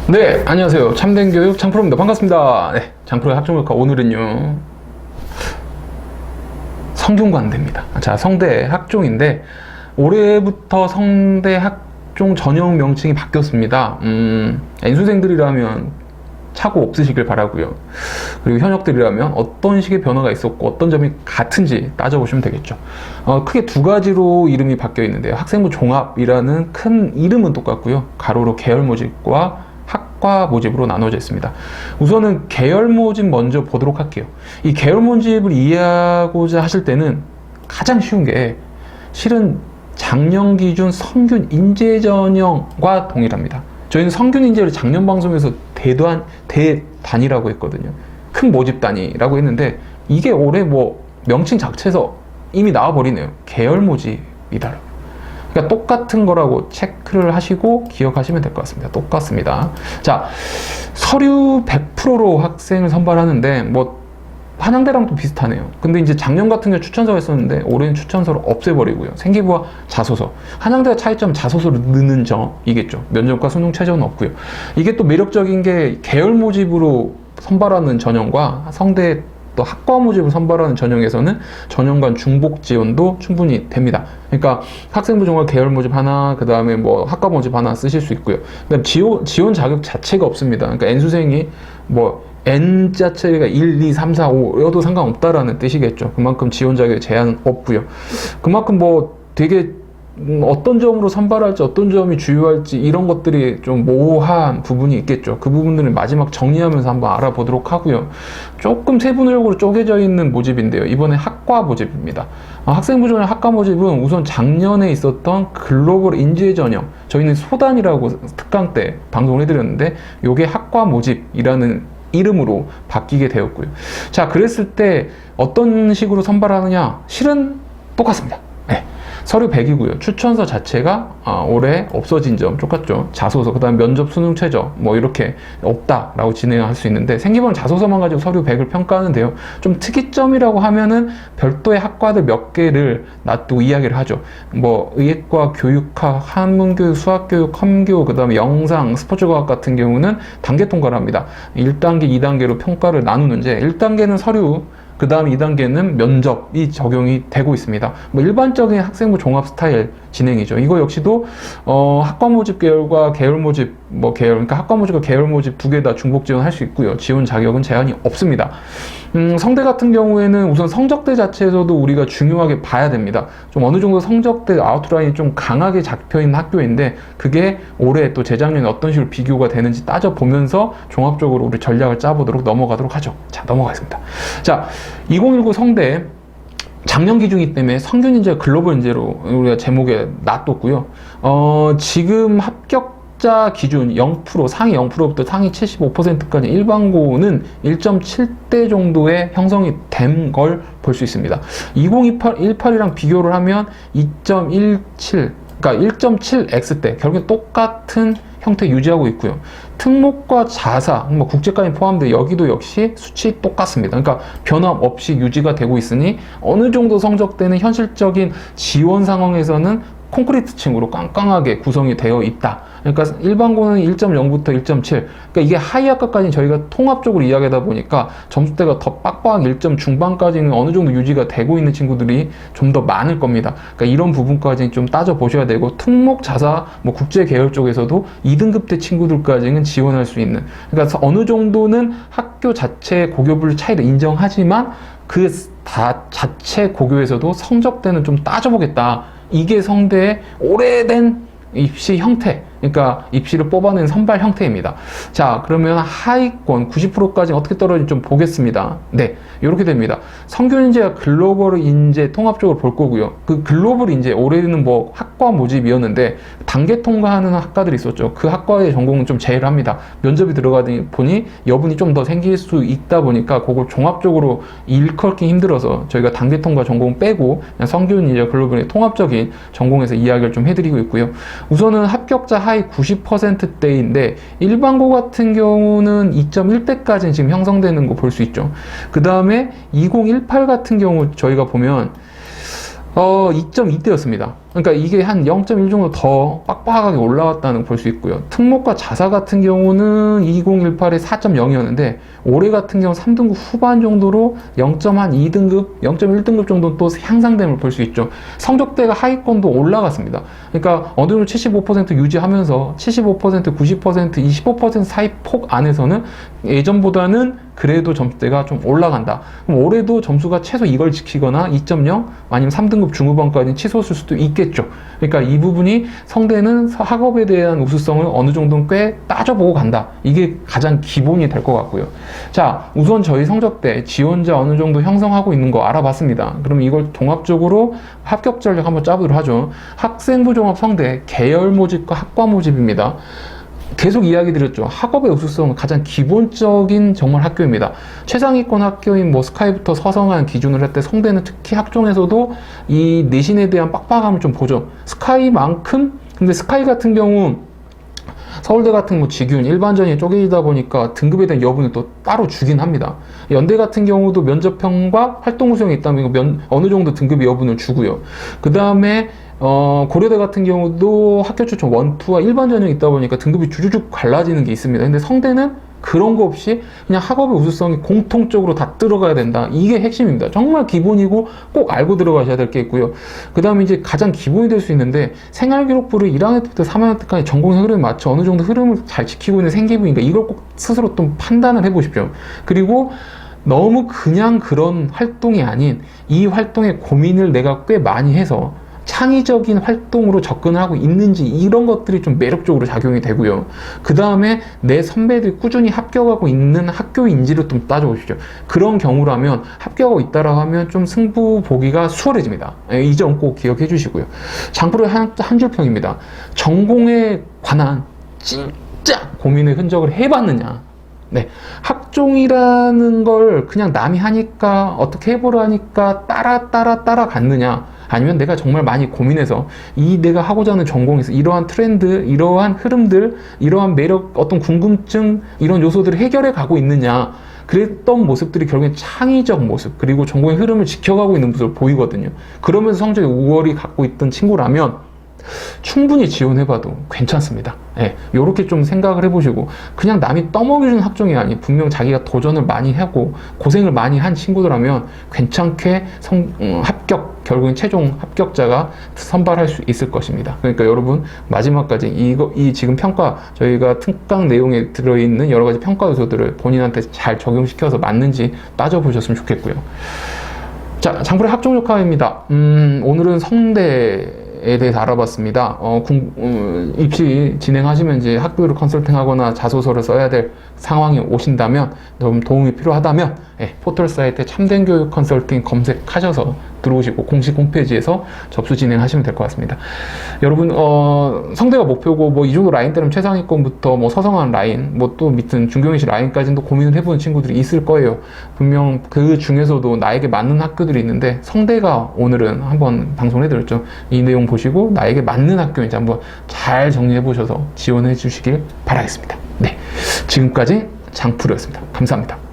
네, 안녕하세요. 참된 교육 장프로입니다. 반갑습니다. 네, 장프로의 학종교과 오늘은요, 성균관대입니다. 자, 성대 학종인데, 올해부터 성대 학종 전형 명칭이 바뀌었습니다. N수생들이라면 착오 없으시길 바라고요. 그리고 현역들이라면 어떤 식의 변화가 있었고 어떤 점이 같은지 따져보시면 되겠죠. 크게 두 가지로 이름이 바뀌어 있는데요. 학생부 종합이라는 큰 이름은 똑같고요. 가로로 계열 모집과 학과 모집으로 나눠져 있습니다. 우선은 계열 모집 먼저 보도록 할게요. 이 계열 모집을 이해하고자 하실 때는 가장 쉬운 게 실은 작년 기준 성균 인재 전형과 동일합니다. 저희는 성균 인재를 작년 방송에서 대단이라고 했거든요. 큰 모집 단위라고 했는데 이게 올해 뭐 명칭 자체에서 이미 나와버리네요. 계열 모집이다. 그러니까 똑같은 거라고 체크를 하시고 기억하시면 될 것 같습니다. 똑같습니다. 자, 서류 100%로 학생을 선발하는데 뭐 한양대랑도 비슷하네요. 근데 이제 작년 같은 경우 추천서가 있었는데 올해는 추천서를 없애버리고요. 생기부와 자소서. 한양대와 차이점 자소서를 넣는 점이겠죠. 면접과 수능 최저는 없고요. 이게 또 매력적인 게 계열 모집으로 선발하는 전형과 성대 또 학과 모집을 선발하는 전형에서는 전형간 중복 지원도 충분히 됩니다. 그러니까 학생부 종합 계열 모집 하나, 그 다음에 뭐 학과 모집 하나 쓰실 수 있고요. 그다음 지원 자격 자체가 없습니다. 그러니까 N수생이 뭐 N 자체가 1, 2, 3, 4, 5여도 상관없다라는 뜻이겠죠. 그만큼 지원 자격에 제한 없고요. 그만큼 뭐 되게 어떤 점으로 선발할지 어떤 점이 주요할지 이런 것들이 좀 모호한 부분이 있겠죠. 그 부분들을 마지막 정리하면서 한번 알아보도록 하고요. 조금 세분화적으로 쪼개져 있는 모집인데요. 이번에 학과 모집입니다. 학생부 전형 학과 모집은 우선 작년에 있었던 글로벌 인재 전형, 저희는 소단이라고 특강 때 방송을 해드렸는데 이게 학과 모집이라는 이름으로 바뀌게 되었고요. 자, 그랬을 때 어떤 식으로 선발하느냐? 실은 똑같습니다. 네. 서류 100이고요. 추천서 자체가 올해 없어진 점 똑같죠. 자소서, 그 다음 면접 수능 최저 뭐 이렇게 없다라고 진행할 수 있는데 생기부는 자소서만 가지고 서류 100을 평가하는데요. 좀 특이점이라고 하면은 별도의 학과들 몇 개를 놔두고 이야기를 하죠. 뭐 의예과, 교육학, 한문교육, 수학교육, 컴교, 그 다음에 영상, 스포츠과학 같은 경우는 단계 통과를 합니다. 1단계, 2단계로 평가를 나누는데 1단계는 서류, 그 다음 2단계는 면접이 적용이 되고 있습니다. 뭐 일반적인 학생부 종합 스타일 진행이죠. 이거 역시도 학과 모집 계열과 계열 모집 그러니까 학과 모집과 계열 모집 두 개 다 중복 지원할 수 있고요. 지원 자격은 제한이 없습니다. 성대 같은 경우에는 우선 성적대 자체에서도 우리가 중요하게 봐야 됩니다. 좀 어느 정도 성적대 아웃라인이 좀 강하게 잡혀 있는 학교인데 그게 올해 또 재작년에 어떤 식으로 비교가 되는지 따져보면서 종합적으로 우리 전략을 짜보도록 넘어가도록 하죠. 자, 넘어가겠습니다. 자, 2019 성대 작년 기준이기 때문에 성균 인재 글로벌 인재로 우리가 제목에 놔뒀고요. 지금 합격자 기준 0%, 상위 0%부터 상위 75%까지 일반고는 1.7대 정도의 형성이 된 걸 볼 수 있습니다. 2018이랑 비교를 하면 2.17, 그러니까 1.7X대, 결국엔 똑같은 형태 유지하고 있고요. 특목과 자사, 뭐 국제까지 포함돼 여기도 역시 수치 똑같습니다. 그러니까 변함 없이 유지가 되고 있으니 어느 정도 성적대는 현실적인 지원 상황에서는 콘크리트 층으로 깡깡하게 구성이 되어 있다. 그러니까 일반고는 1.0부터 1.7. 그러니까 이게 하위 학과까지는 저희가 통합적으로 이야기하다 보니까 점수대가 더 빡빡한 1점 중반까지는 어느 정도 유지가 되고 있는 친구들이 좀 더 많을 겁니다. 그러니까 이런 부분까지는 좀 따져보셔야 되고 특목 자사 뭐 국제 계열 쪽에서도 2등급대 친구들까지는 지원할 수 있는. 그러니까 어느 정도는 학교 자체 고교별 차이를 인정하지만 그 자체 고교에서도 성적대는 좀 따져보겠다. 이게 성대의 오래된 입시 형태, 그러니까 입시를 뽑아낸 선발 형태입니다. 자, 그러면 하위권 90%까지 어떻게 떨어질지 좀 보겠습니다. 네, 이렇게 됩니다. 성균 인재와 글로벌 인재 통합적으로 볼 거고요. 그 글로벌 인재 올해는 뭐 학과 모집이었는데 단계 통과하는 학과들이 있었죠. 그 학과의 전공은 좀 제외를 합니다. 면접이 들어가다 보니 여분이 좀 더 생길 수 있다 보니까 그걸 종합적으로 일컬기 힘들어서 저희가 단계 통과 전공 빼고 그냥 성균 인재 글로벌의 통합적인 전공에서 이야기를 좀 해드리고 있고요. 우선은 합격자 하위 90%대인데 일반고 같은 경우는 2.1대까지는 지금 형성되는 거 볼 수 있죠. 그 다음에 2018 같은 경우 저희가 보면 2.2대였습니다. 그러니까 이게 한 0.1 정도 더 빡빡하게 올라왔다는 걸 볼 수 있고요. 특목과 자사 같은 경우는 2018에 4.0이었는데 올해 같은 경우 3등급 후반 정도로 0.2등급, 0.1등급 정도 또 향상됨을 볼 수 있죠. 성적대가 하위권도 올라갔습니다. 그러니까 어느 정도 75% 유지하면서 75%, 90%, 25% 사이 폭 안에서는 예전보다는 그래도 점수대가 좀 올라간다. 그럼 올해도 점수가 최소 이걸 지키거나 2.0 아니면 3등급 중후반까지는 치솟을 수도 있겠죠. 그러니까 이 부분이 성대는 학업에 대한 우수성을 어느 정도는 꽤 따져보고 간다. 이게 가장 기본이 될 것 같고요. 자, 우선 저희 성적대 지원자 어느 정도 형성하고 있는 거 알아봤습니다. 그럼 이걸 종합적으로 합격 전략 한번 짜보도록 하죠. 학생부 종합 성대 계열 모집과 학과 모집입니다. 계속 이야기 드렸죠. 학업의 우수성은 가장 기본적인 정말 학교입니다. 최상위권 학교인 뭐 스카이부터 서성한 기준을 할 때 성대는 특히 학종에서도 이 내신에 대한 빡빡함을 좀 보죠. 스카이만큼, 근데 스카이 같은 경우 서울대 같은 뭐 직윤, 일반전이 쪼개지다 보니까 등급에 대한 여부는 또 따로 주긴 합니다. 연대 같은 경우도 면접형과 활동 우수형이 있다면 어느 정도 등급의 여부는 주고요. 그 다음에 고려대 같은 경우도 학교 추천 1, 2와 일반 전형이 있다 보니까 등급이 주주쭉 갈라지는 게 있습니다. 근데 성대는 그런 거 없이 그냥 학업의 우수성이 공통적으로 다 들어가야 된다. 이게 핵심입니다. 정말 기본이고 꼭 알고 들어가셔야 될 게 있고요. 그 다음에 이제 가장 기본이 될 수 있는데 생활기록부를 1학년 때부터 3학년 때까지 전공의 흐름에 맞춰 어느 정도 흐름을 잘 지키고 있는 생기부인가 이걸 꼭 스스로 좀 판단을 해보십시오. 그리고 너무 그냥 그런 활동이 아닌 이 활동에 고민을 내가 꽤 많이 해서 창의적인 활동으로 접근을 하고 있는지 이런 것들이 좀 매력적으로 작용이 되고요. 그 다음에 내 선배들이 꾸준히 합격하고 있는 학교인지를 좀 따져보시죠. 그런 경우라면 합격하고 있다라고 하면 좀 승부 보기가 수월해집니다. 이 점 꼭 기억해 주시고요. 장프로의 한 줄평입니다. 전공에 관한 진짜 고민의 흔적을 해봤느냐. 네, 학종이라는 걸 그냥 남이 하니까 어떻게 해보라니까 따라 갔느냐, 아니면 내가 정말 많이 고민해서 이 내가 하고자 하는 전공에서 이러한 트렌드, 이러한 흐름들, 이러한 매력, 어떤 궁금증 이런 요소들을 해결해 가고 있느냐, 그랬던 모습들이 결국엔 창의적 모습, 그리고 전공의 흐름을 지켜가고 있는 모습을 보이거든요. 그러면서 성적이 우월히 갖고 있던 친구라면 충분히 지원해봐도 괜찮습니다. 예, 요렇게 좀 생각을 해보시고, 그냥 남이 떠먹여주는 학종이 아니 분명 자기가 도전을 많이 하고 고생을 많이 한 친구들라면 괜찮게 합격, 결국엔 최종 합격자가 선발할 수 있을 것입니다. 그러니까 여러분 마지막까지 이 지금 평가, 저희가 특강 내용에 들어있는 여러 가지 평가 요소들을 본인한테 잘 적용시켜서 맞는지 따져보셨으면 좋겠고요. 자, 장프로의 학종 조카입니다. 오늘은 성대 에 대해서 알아봤습니다. 입시 진행하시면 이제 학교를 컨설팅하거나 자소서를 써야 될 상황이 오신다면, 좀 도움이 필요하다면 포털 사이트에 참된 교육 컨설팅 검색하셔서 들어오시고 공식 홈페이지에서 접수 진행하시면 될 것 같습니다. 여러분 성대가 목표고 뭐 이 정도 라인대는 최상위권부터 뭐 서성한 라인, 뭐 또 밑은 중경희시 라인까지도 고민을 해보는 친구들이 있을 거예요. 분명 그 중에서도 나에게 맞는 학교들이 있는데, 성대가 오늘은 한번 방송해드렸죠. 이 내용 보시고 나에게 맞는 학교인지 한번 잘 정리해 보셔서 지원해 주시길 바라겠습니다. 네, 지금까지 장프로였습니다. 감사합니다.